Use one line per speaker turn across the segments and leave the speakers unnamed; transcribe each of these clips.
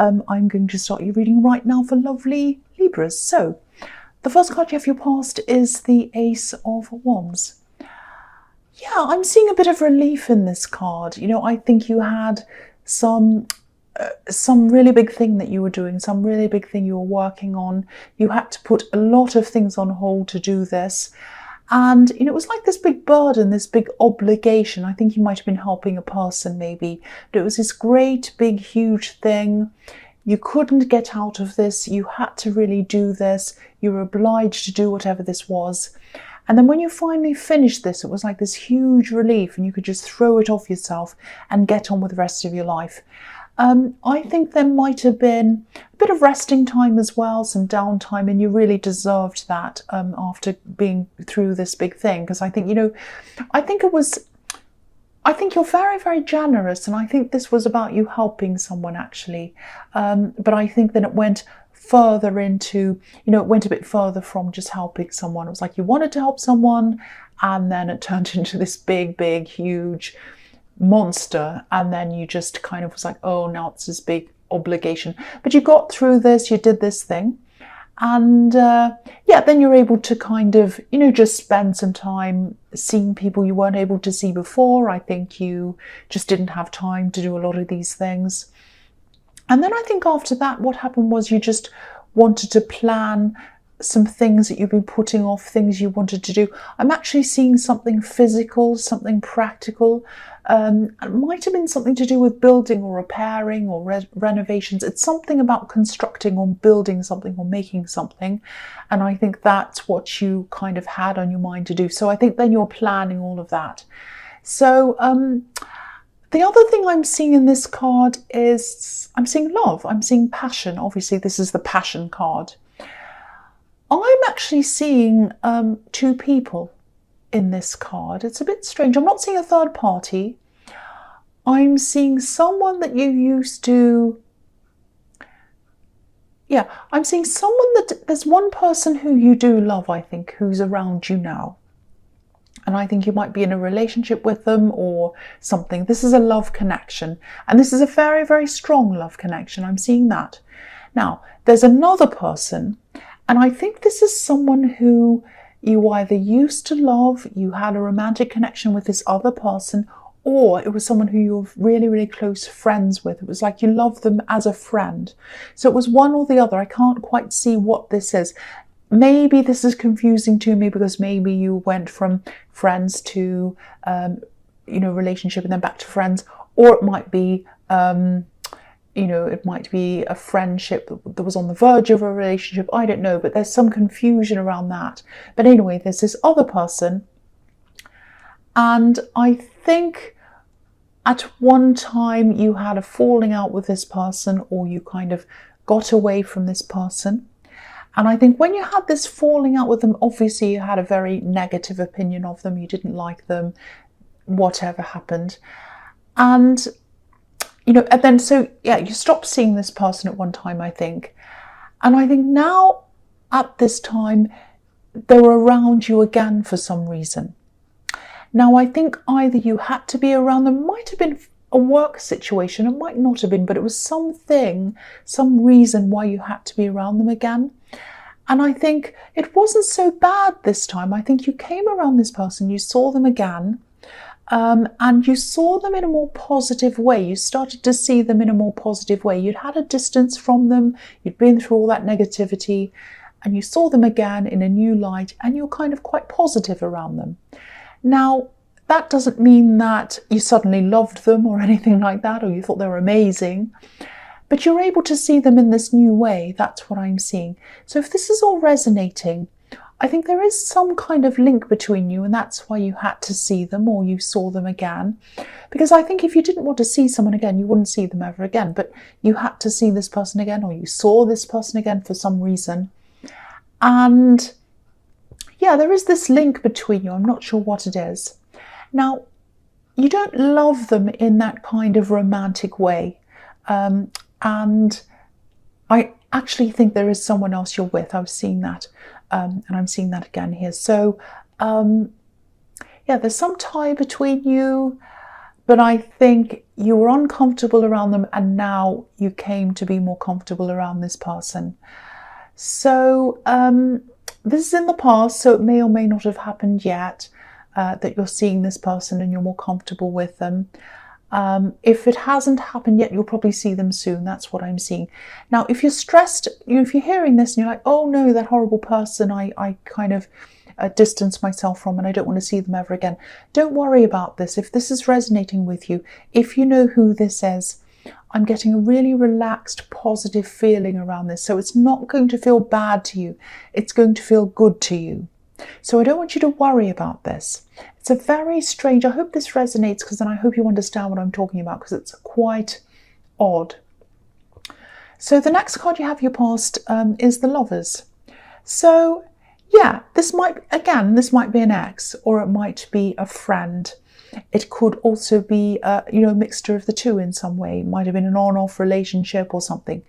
I'm going to start your reading right now for lovely Libras. So, the first card you have for your past is the Ace of Wands. Yeah, I'm seeing a bit of relief in this card. You know, I think you had some really big thing that you were doing, some really big thing you were working on. You had to put a lot of things on hold to do this. And, you know, it was like this big burden, this big obligation. I think you might have been helping a person maybe, but it was this great, big, huge thing. You couldn't get out of this. You had to really do this. You were obliged to do whatever this was. And then when you finally finished this, it was like this huge relief and you could just throw it off yourself and get on with the rest of your life. I think there might have been a bit of resting time as well, some downtime, and you really deserved that after being through this big thing. Because I think, you know, I think you're very, very generous, and I think this was about you helping someone actually. But I think then it went further into, you know, it went a bit further from just helping someone. It was like you wanted to help someone, and then it turned into this big, big, huge monster, and then you just kind of was like, oh, now it's this big obligation. But you got through this, you did this thing, and yeah, then you're able to kind of, you know, just spend some time seeing people you weren't able to see before. I think you just didn't have time to do a lot of these things. And then I think after that, what happened was you just wanted to plan some things that you've been putting off, things you wanted to do. I'm actually seeing something physical, something practical. It might have been something to do with building or repairing or renovations. It's something about constructing or building something or making something. And I think that's what you kind of had on your mind to do. So I think then you're planning all of that. So the other thing I'm seeing in this card is I'm seeing love. I'm seeing passion. Obviously, this is the passion card. I'm actually seeing two people in this card. It's a bit strange. I'm not seeing a third party. I'm seeing someone that you used to... Yeah, I'm seeing someone that... There's one person who you do love, I think, who's around you now. And I think you might be in a relationship with them or something. This is a love connection. And this is a very, very strong love connection. I'm seeing that. Now, there's another person, and I think this is someone who you either used to love, you had a romantic connection with this other person, or it was someone who you were really, really close friends with. It was like you loved them as a friend. So it was one or the other. I can't quite see what this is. Maybe this is confusing to me because maybe you went from friends to, you know, relationship and then back to friends, or it might be, you know, it might be a friendship that was on the verge of a relationship. I don't know, but there's some confusion around that. But anyway, there's this other person. And I think at one time you had a falling out with this person, or you kind of got away from this person. And I think when you had this falling out with them, obviously you had a very negative opinion of them. You didn't like them, whatever happened. And you know, and then so, yeah, you stopped seeing this person at one time, I think. And I think now, at this time, they were around you again for some reason. Now, I think either you had to be around them, might have been a work situation, it might not have been, but it was something, some reason why you had to be around them again. And I think it wasn't so bad this time. I think you came around this person, you saw them again, and you saw them in a more positive way. You started to see them in a more positive way. You'd had a distance from them, you'd been through all that negativity, and you saw them again in a new light, and you're kind of quite positive around them. Now, that doesn't mean that you suddenly loved them or anything like that, or you thought they were amazing, but you're able to see them in this new way. That's what I'm seeing. So if this is all resonating, I think there is some kind of link between you, and that's why you had to see them, or you saw them again. Because I think if you didn't want to see someone again, you wouldn't see them ever again, but you had to see this person again, or you saw this person again for some reason. And yeah, there is this link between you. I'm not sure what it is. Now, you don't love them in that kind of romantic way. And I actually think there is someone else you're with. I was seeing that. And I'm seeing that again here. So, yeah, there's some tie between you, but I think you were uncomfortable around them and now you came to be more comfortable around this person. So this is in the past, so it may or may not have happened yet that you're seeing this person and you're more comfortable with them. If it hasn't happened yet, you'll probably see them soon. That's what I'm seeing. Now, if you're stressed, if you're hearing this and you're like, oh no, that horrible person I kind of distance myself from and I don't want to see them ever again. Don't worry about this. If this is resonating with you, if you know who this is, I'm getting a really relaxed, positive feeling around this. So it's not going to feel bad to you. It's going to feel good to you. So I don't want you to worry about this. It's a very strange, I hope this resonates, because then I hope you understand what I'm talking about, because it's quite odd. So the next card you have your past is the Lovers. So yeah, this might be an ex, or it might be a friend. It could also be a mixture of the two in some way. It might have been an on-off relationship or something.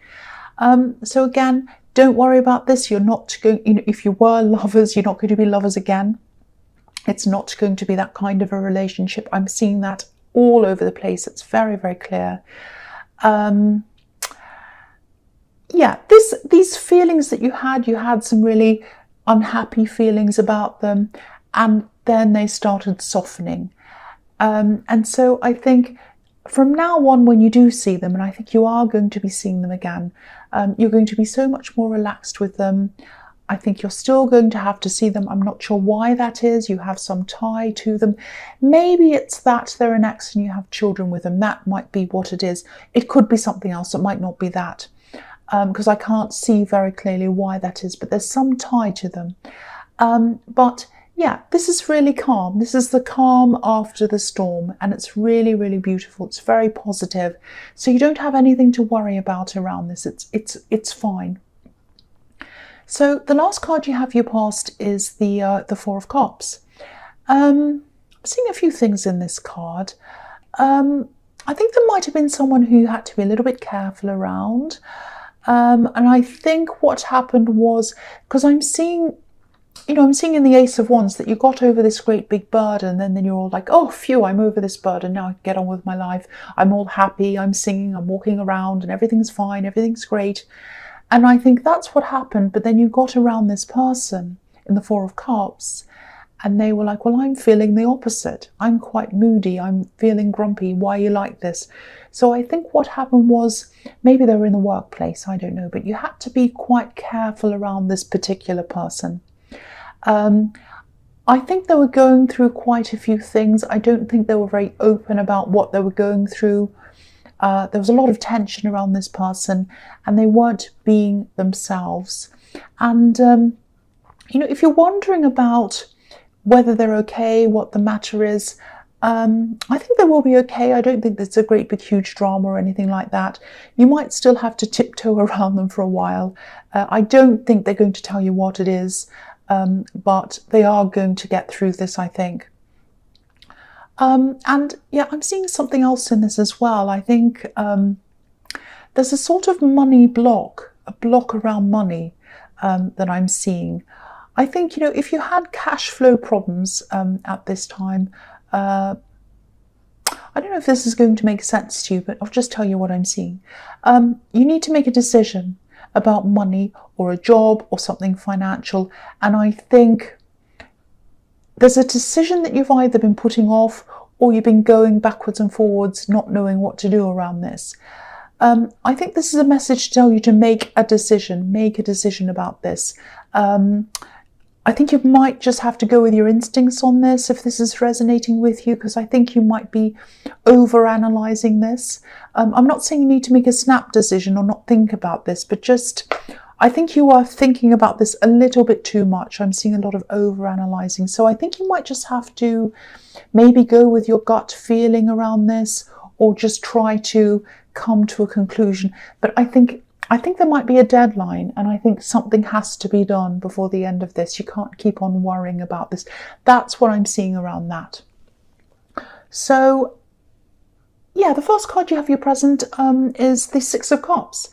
So again, don't worry about this. You're not going, if you were lovers, you're not going to be lovers again. It's not going to be that kind of a relationship. I'm seeing that all over the place. It's very, very clear. Yeah, these feelings that you had some really unhappy feelings about them, and then they started softening. And so I think from now on, when you do see them, and I think you are going to be seeing them again, you're going to be so much more relaxed with them. I think you're still going to have to see them. I'm not sure why that is. You have some tie to them. Maybe it's that they're an ex and you have children with them. That might be what it is. It could be something else. It might not be that, because I can't see very clearly why that is, but there's some tie to them. But yeah, this is really calm. This is the calm after the storm, and it's really, really beautiful. It's very positive. So you don't have anything to worry about around this. It's fine. So the last card you have your past is the Four of Cups. I'm seeing a few things in this card. I think there might have been someone who you had to be a little bit careful around. And I think what happened was, because I'm seeing in the Ace of Wands that you got over this great big burden, and then you're all like, oh, phew, I'm over this burden. Now I can get on with my life. I'm all happy. I'm singing. I'm walking around and everything's fine. Everything's great. And I think that's what happened. But then you got around this person in the Four of Cups, and they were like, well, I'm feeling the opposite. I'm quite moody. I'm feeling grumpy. Why are you like this? So I think what happened was, maybe they were in the workplace. I don't know. But you had to be quite careful around this particular person. I think they were going through quite a few things. I don't think they were very open about what they were going through. There was a lot of tension around this person, and they weren't being themselves. And, if you're wondering about whether they're okay, what the matter is, I think they will be okay. I don't think there's a great big huge drama or anything like that. You might still have to tiptoe around them for a while. I don't think they're going to tell you what it is. But they are going to get through this, I think. And yeah, I'm seeing something else in this as well. I think there's a sort of money block, a block around money that I'm seeing. I think, if you had cash flow problems at this time, I don't know if this is going to make sense to you, but I'll just tell you what I'm seeing. You need to make a decision about money or a job or something financial, and I think there's a decision that you've either been putting off or you've been going backwards and forwards, not knowing what to do around this. I think this is a message to tell you to make a decision about this. I think you might just have to go with your instincts on this if this is resonating with you, because I think you might be over-analysing this. I'm not saying you need to make a snap decision or not think about this, but just, I think you are thinking about this a little bit too much. I'm seeing a lot of over-analysing. So I think you might just have to maybe go with your gut feeling around this, or just try to come to a conclusion. But I think there might be a deadline, and I think something has to be done before the end of this. You can't keep on worrying about this. That's what I'm seeing around that. So, yeah, the first card you have your present is the Six of Cups.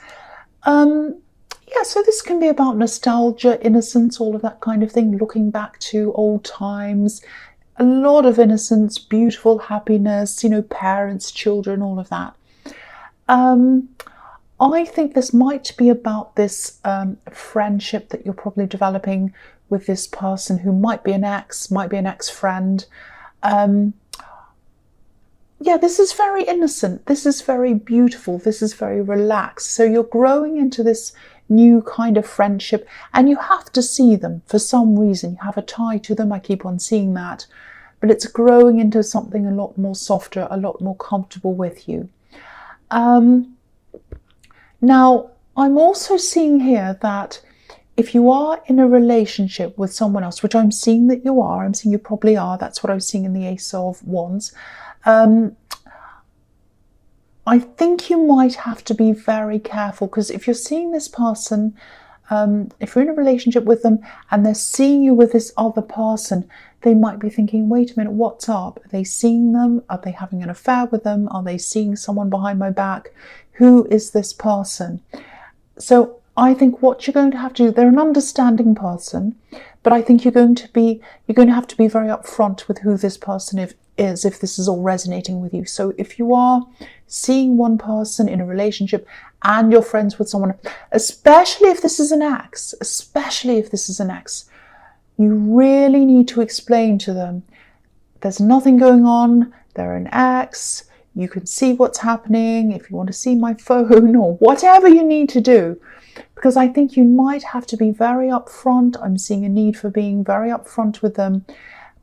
Yeah, so this can be about nostalgia, innocence, all of that kind of thing, looking back to old times, a lot of innocence, beautiful happiness, you know, parents, children, all of that. I think this might be about this friendship that you're probably developing with this person who might be an ex, might be an ex-friend. Yeah, this is very innocent. This is very beautiful. This is very relaxed. So you're growing into this new kind of friendship, and you have to see them for some reason. You have a tie to them. I keep on seeing that. But it's growing into something a lot more softer, a lot more comfortable with you. Now, I'm also seeing here that if you are in a relationship with someone else, which I'm seeing that you are, I'm seeing you probably are, that's what I was seeing in the Ace of Wands, I think you might have to be very careful, because if you're seeing this person, if you're in a relationship with them and they're seeing you with this other person, they might be thinking, wait a minute, what's up? Are they seeing them? Are they having an affair with them? Are they seeing someone behind my back? Who is this person? So I think what you're going to have to do, they're an understanding person, but I think you're going to have to be very upfront with who this person is, if this is all resonating with you. So if you are seeing one person in a relationship and you're friends with someone, especially if this is an ex, you really need to explain to them, there's nothing going on, they're an ex, you can see what's happening, if you want to see my phone or whatever you need to do. Because I think you might have to be very upfront. I'm seeing a need for being very upfront with them,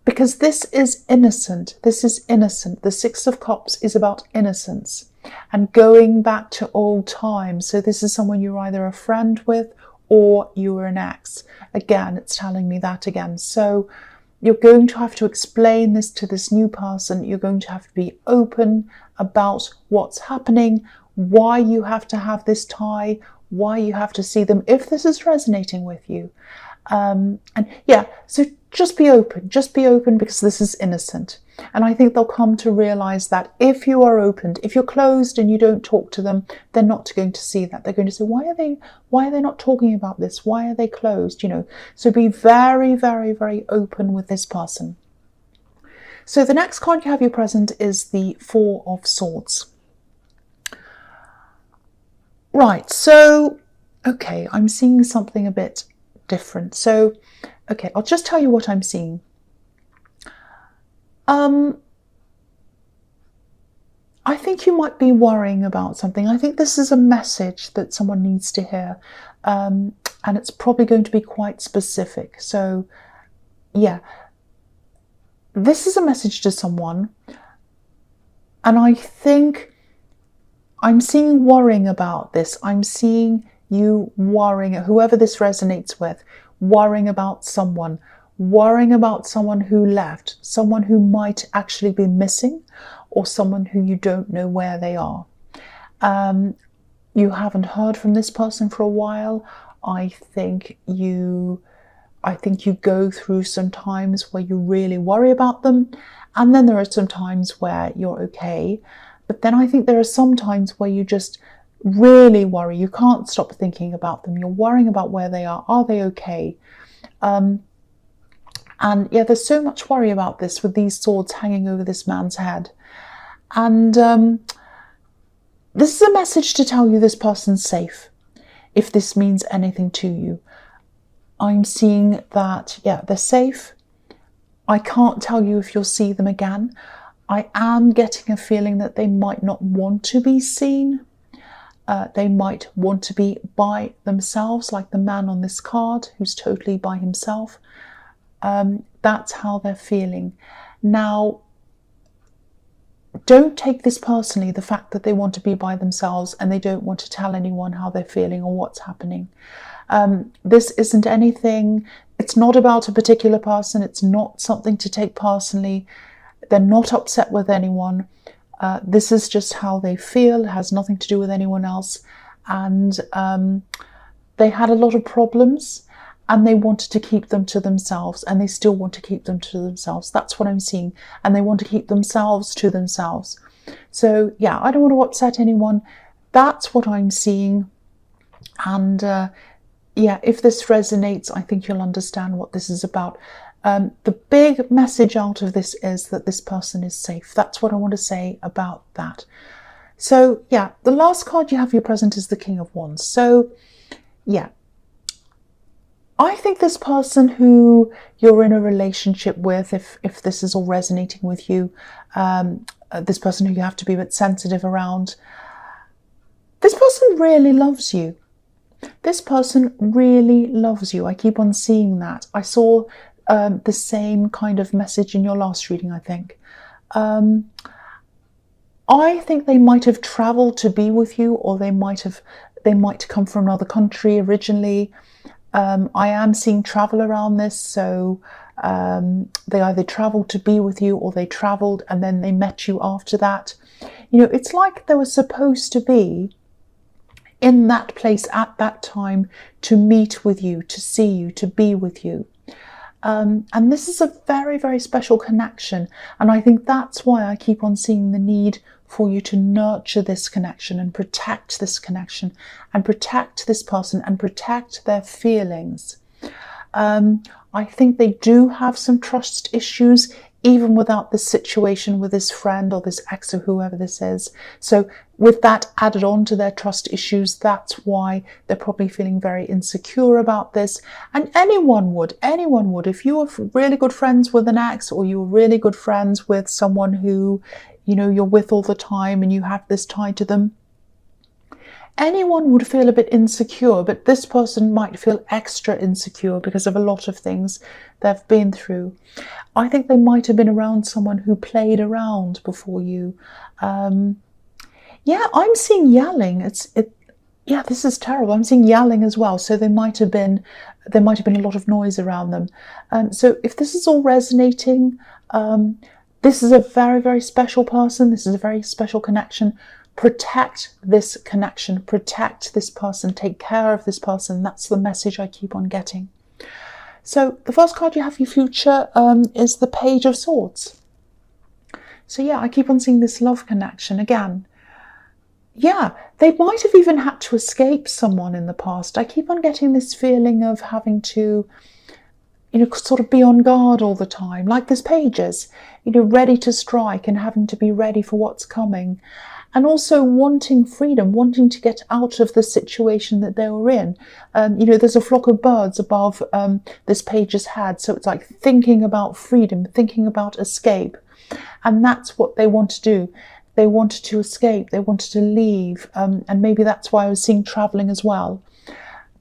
because this is innocent. This is innocent. The Six of Cups is about innocence and going back to old times. So this is someone you're either a friend with or you were an ex. Again, it's telling me that again. So you're going to have to explain this to this new person. You're going to have to be open about what's happening, why you have to have this tie, why you have to see them, if this is resonating with you. And yeah, so just be open, because this is innocent. And I think they'll come to realize that if you are opened, if you're closed and you don't talk to them, they're not going to see that. They're going to say, why are they not talking about this? Why are they closed? You know, so be very, very, very open with this person. So the next card you have your present is the Four of Swords. Right, so, okay, I'm seeing something a bit different. So, okay, I'll just tell you what I'm seeing. I think you might be worrying about something. I think this is a message that someone needs to hear, and it's probably going to be quite specific. So, yeah, this is a message to someone, and I think I'm seeing worrying about this. I'm seeing you worrying, whoever this resonates with, worrying about someone who left, someone who might actually be missing, or someone who you don't know where they are. You haven't heard from this person for a while. I think you go through some times where you really worry about them, and then there are some times where you're okay. But then I think there are some times where you just really worry. You can't stop thinking about them. You're worrying about where they are. Are they okay? And yeah, there's so much worry about this with these swords hanging over this man's head. And this is a message to tell you this person's safe, if this means anything to you. I'm seeing that, yeah, they're safe. I can't tell you if you'll see them again. I am getting a feeling that they might not want to be seen. They might want to be by themselves, like the man on this card who's totally by himself. That's how they're feeling. Now, don't take this personally, the fact that they want to be by themselves and they don't want to tell anyone how they're feeling or what's happening. This isn't anything, it's not about a particular person, it's not something to take personally. They're not upset with anyone. This is just how they feel. It has nothing to do with anyone else. And they had a lot of problems and they wanted to keep them to themselves, and they still want to keep them to themselves. That's what I'm seeing. And they want to keep themselves to themselves. So yeah, I don't want to upset anyone. That's what I'm seeing. And yeah, if this resonates, I think you'll understand what this is about. The big message out of this is that this person is safe. That's what I want to say about that. So yeah, the last card you have for your present is the King of Wands. So yeah, I think this person who you're in a relationship with, if this is all resonating with you, this person who you have to be a bit sensitive around, this person really loves you. This person really loves you. I keep on seeing that. I saw the same kind of message in your last reading, I think. I think they might have traveled to be with you, or they might come from another country originally. I am seeing travel around this, so they either traveled to be with you, or they traveled and then they met you after that. You know, it's like they were supposed to be in that place at that time to meet with you, to see you, to be with you. And this is a very, very special connection. And I think that's why I keep on seeing the need for you to nurture this connection and protect this connection and protect this person and protect their feelings. I think they do have some trust issues, even without this situation with this friend or this ex or whoever this is. So with that added on to their trust issues, that's why they're probably feeling very insecure about this. And anyone would. If you were really good friends with an ex, or you were really good friends with someone who, you know, you're with all the time and you have this tie to them, anyone would feel a bit insecure, but this person might feel extra insecure because of a lot of things they've been through. I think they might have been around someone who played around before you. Yeah, I'm seeing yelling. Yeah, this is terrible. I'm seeing yelling as well. So there might have been a lot of noise around them. So if this is all resonating, this is a very, very special person. This is a very special connection. Protect this connection. Protect this person. Take care of this person. That's the message I keep on getting. So the first card you have for your future is the Page of Swords. So yeah, I keep on seeing this love connection again. Yeah, they might have even had to escape someone in the past. I keep on getting this feeling of having to, you know, sort of be on guard all the time, like this Page is, you know, ready to strike and having to be ready for what's coming. And also wanting freedom, wanting to get out of the situation that they were in. You know, there's a flock of birds above this Page's head. So it's like thinking about freedom, thinking about escape. And that's what they want to do. They wanted to escape, they wanted to leave. And maybe that's why I was seeing traveling as well.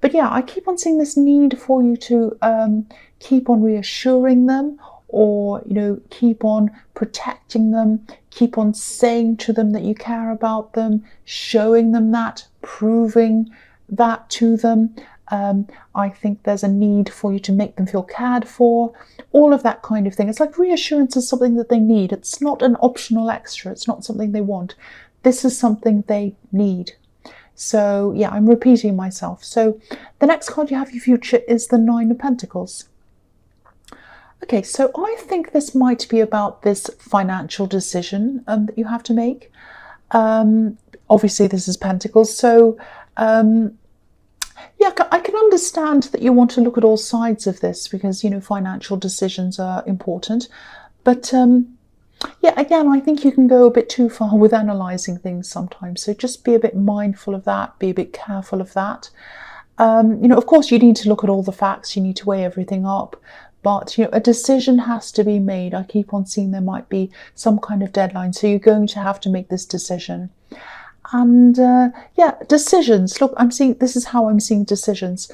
But yeah, I keep on seeing this need for you to keep on reassuring them, or, you know, keep on protecting them, keep on saying to them that you care about them, showing them that, proving that to them. I think there's a need for you to make them feel cared for, all of that kind of thing. It's like reassurance is something that they need. It's not an optional extra. It's not something they want. This is something they need. So yeah, I'm repeating myself. So the next card you have for your future is the Nine of Pentacles. Okay, so I think this might be about this financial decision that you have to make. Obviously, this is Pentacles. So, yeah, I can understand that you want to look at all sides of this because, you know, financial decisions are important. But, yeah, again, I think you can go a bit too far with analysing things sometimes. So just be a bit mindful of that, be a bit careful of that. You know, of course, you need to look at all the facts. You need to weigh everything up. But, you know, a decision has to be made. I keep on seeing there might be some kind of deadline. So you're going to have to make this decision. And yeah, decisions. Look, this is how I'm seeing decisions.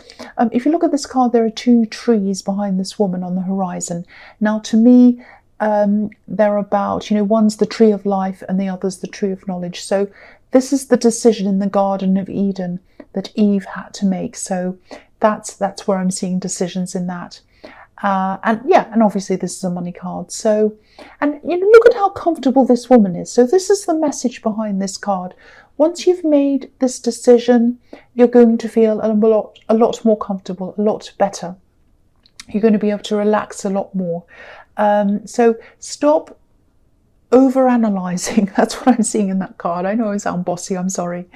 If you look at this card, there are two trees behind this woman on the horizon. Now, to me, they're about, you know, one's the tree of life and the other's the tree of knowledge. So this is the decision in the Garden of Eden that Eve had to make. So that's where I'm seeing decisions in that. And yeah, and obviously this is a money card. So, and you know, look at how comfortable this woman is. So this is the message behind this card. Once you've made this decision, you're going to feel a lot more comfortable, a lot better. You're going to be able to relax a lot more. So stop over-analysing. That's what I'm seeing in that card. I know I sound bossy, I'm sorry.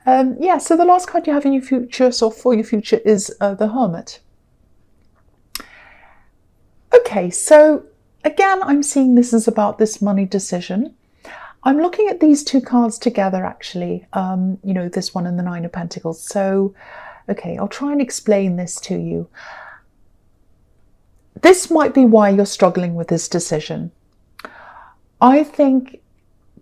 Yeah, so the last card you have in your future, so for your future, is the Hermit. Okay, so again, I'm seeing this is about this money decision. I'm looking at these two cards together, actually, this one and the Nine of Pentacles. So, okay, I'll try and explain this to you. This might be why you're struggling with this decision. I think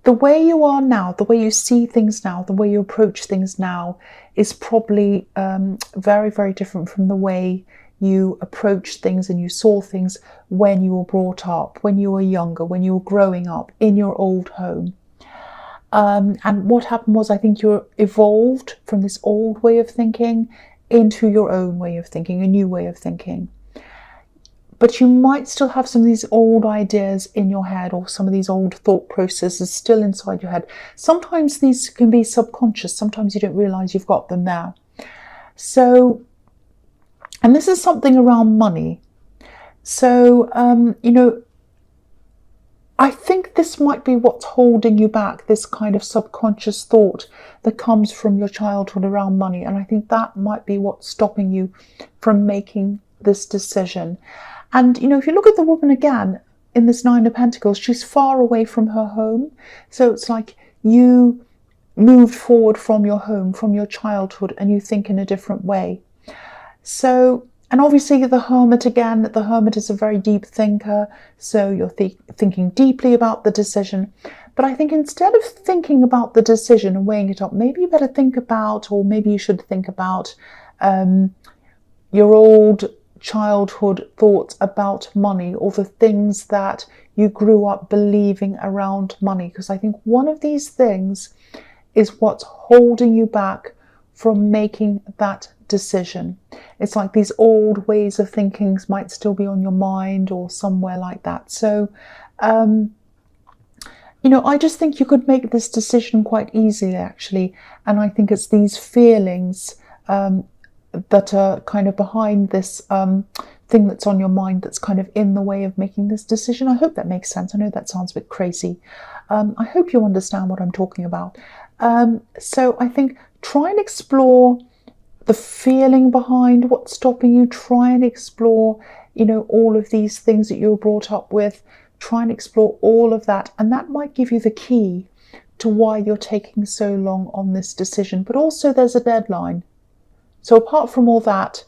the way you are now, the way you see things now, the way you approach things now is probably very, very different from the way you approached things and you saw things when you were brought up, when you were younger, when you were growing up in your old home. And what happened was, I think you evolved from this old way of thinking into your own way of thinking, a new way of thinking. But you might still have some of these old ideas in your head, or some of these old thought processes still inside your head. Sometimes these can be subconscious. Sometimes you don't realize you've got them there. So, and this is something around money. So, I think this might be what's holding you back, this kind of subconscious thought that comes from your childhood around money. And I think that might be what's stopping you from making this decision. And, if you look at the woman again in this Nine of Pentacles, she's far away from her home. So it's like you moved forward from your home, from your childhood, and you think in a different way. So, and obviously the Hermit again, the Hermit is a very deep thinker. So you're thinking deeply about the decision. But I think instead of thinking about the decision and weighing it up, maybe you better think about, or maybe you should think about your old childhood thoughts about money, or the things that you grew up believing around money. Because I think one of these things is what's holding you back from making that decision. It's like these old ways of thinking might still be on your mind or somewhere like that. So, I just think you could make this decision quite easily, actually. And I think it's these feelings that are kind of behind this thing that's on your mind that's kind of in the way of making this decision. I hope that makes sense. I know that sounds a bit crazy. I hope you understand what I'm talking about. So I think try and explore the feeling behind what's stopping you. Try and explore, all of these things that you were brought up with. Try and explore all of that. And that might give you the key to why you're taking so long on this decision. But also there's a deadline. So apart from all that,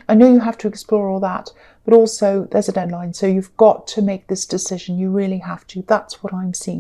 I know you have to explore all that, but also there's a deadline. So you've got to make this decision. You really have to. That's what I'm seeing.